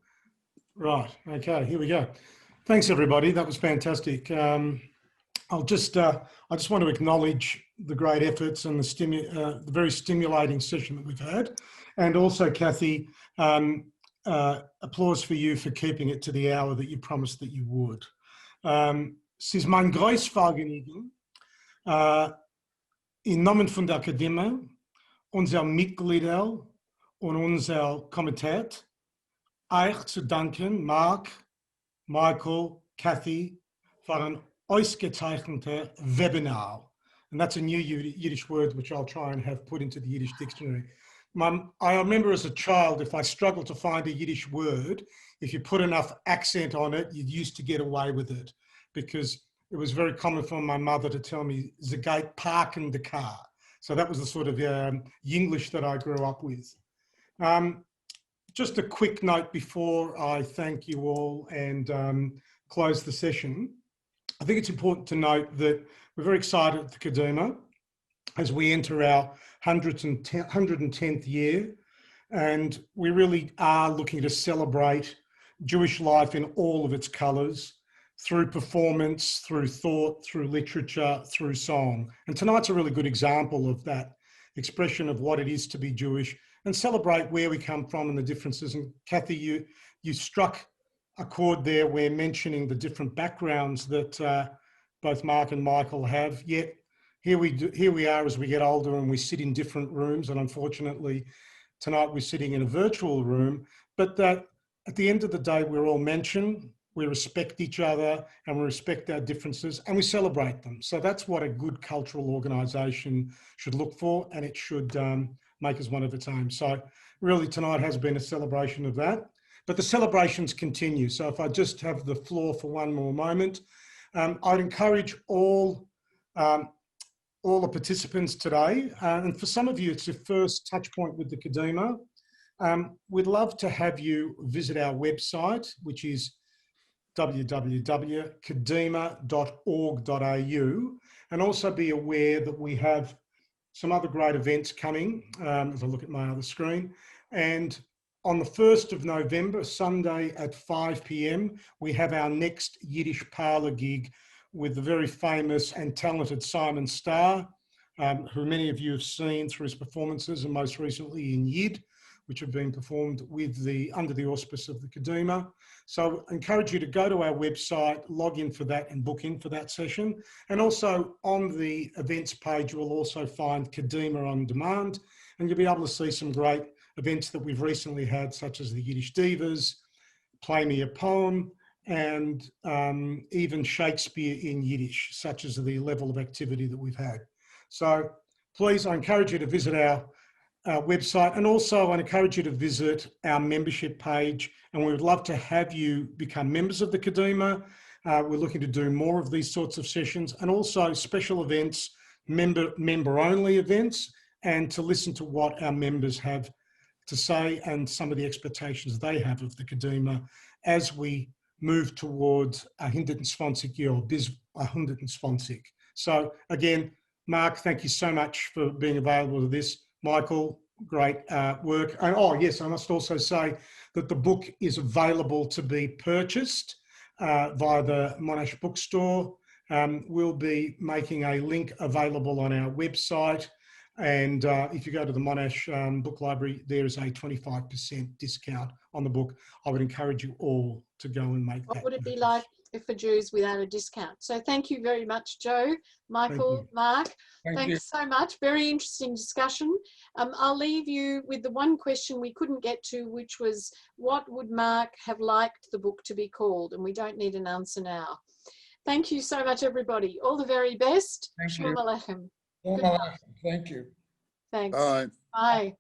Right. Okay. Here we go. Thanks, everybody. That was fantastic. I just want to acknowledge the great efforts and the very stimulating session that we've had, and also, Kathy, applause for you for keeping it to the hour that you promised that you would. Es ist mein großes Vergnügen, im Namen von der Kadimah, unserer Mitglieder und unser Komitee, euch zu danken, Mark, Michael, Kathy, für ein ausgezeichnete Webinar. And that's a new Yiddish word which I'll try and have put into the Yiddish dictionary. I remember as a child, if I struggled to find a Yiddish word, if you put enough accent on it, you used to get away with it, because it was very common for my mother to tell me, "Ze geit parken the car." So that was the sort of Yinglish that I grew up with. Just a quick note before I thank you all and close the session. I think it's important to note that we're very excited at the Kadimah as we enter our 110th year, and we really are looking to celebrate Jewish life in all of its colours, through performance, through thought, through literature, through song. And tonight's a really good example of that expression of what it is to be Jewish, and celebrate where we come from and the differences. And Kathy, you struck a chord there where mentioning the different backgrounds that both Mark and Michael have, yet here we are as we get older and we sit in different rooms, and unfortunately tonight we're sitting in a virtual room, but that at the end of the day we're all mentioned, we respect each other and we respect our differences and we celebrate them. So that's what a good cultural organisation should look for, and it should make us one of its own. So really tonight has been a celebration of that, but the celebrations continue. So if I just have the floor for one more moment, I'd encourage all the participants today, and for some of you it's your first touch point with the Kadimah, we'd love to have you visit our website, which is www.kadimah.org.au, and also be aware that we have some other great events coming, as I look at my other screen. And on the 1st of November, Sunday at 5 p.m, we have our next Yiddish parlour gig with the very famous and talented Simon Starr, who many of you have seen through his performances, and most recently in Yid, which have been performed with under the auspice of the Kadimah. So I encourage you to go to our website, log in for that and book in for that session. And also on the events page, you will also find Kadimah on demand, and you'll be able to see some great events that we've recently had, such as the Yiddish Divas, Play Me a Poem, and even Shakespeare in Yiddish, such as the level of activity that we've had. So please, I encourage you to visit our website, and also I encourage you to visit our membership page, and we would love to have you become members of the Kadimah. We're looking to do more of these sorts of sessions, and also special events, member-only events, and to listen to what our members have to say and some of the expectations they have of the Kadimah as we move towards 120 year, bis 120. So again, Mark, thank you so much for being available to this. Michael, great work. And oh yes, I must also say that the book is available to be purchased via the Monash bookstore. We'll be making a link available on our website. And if you go to the Monash Book Library, there is a 25% discount on the book. I would encourage you all to go and make that. What would it be like for Jews without a discount? So thank you very much, Joe, Michael, Mark. Thanks so much. Very interesting discussion. I'll leave you with the one question we couldn't get to, which was, what would Mark have liked the book to be called? And we don't need an answer now. Thank you so much, everybody. All the very best. Thank Shalom you. Aleichem. Shalom Aleichem. Thank you. Thanks. Bye. Bye.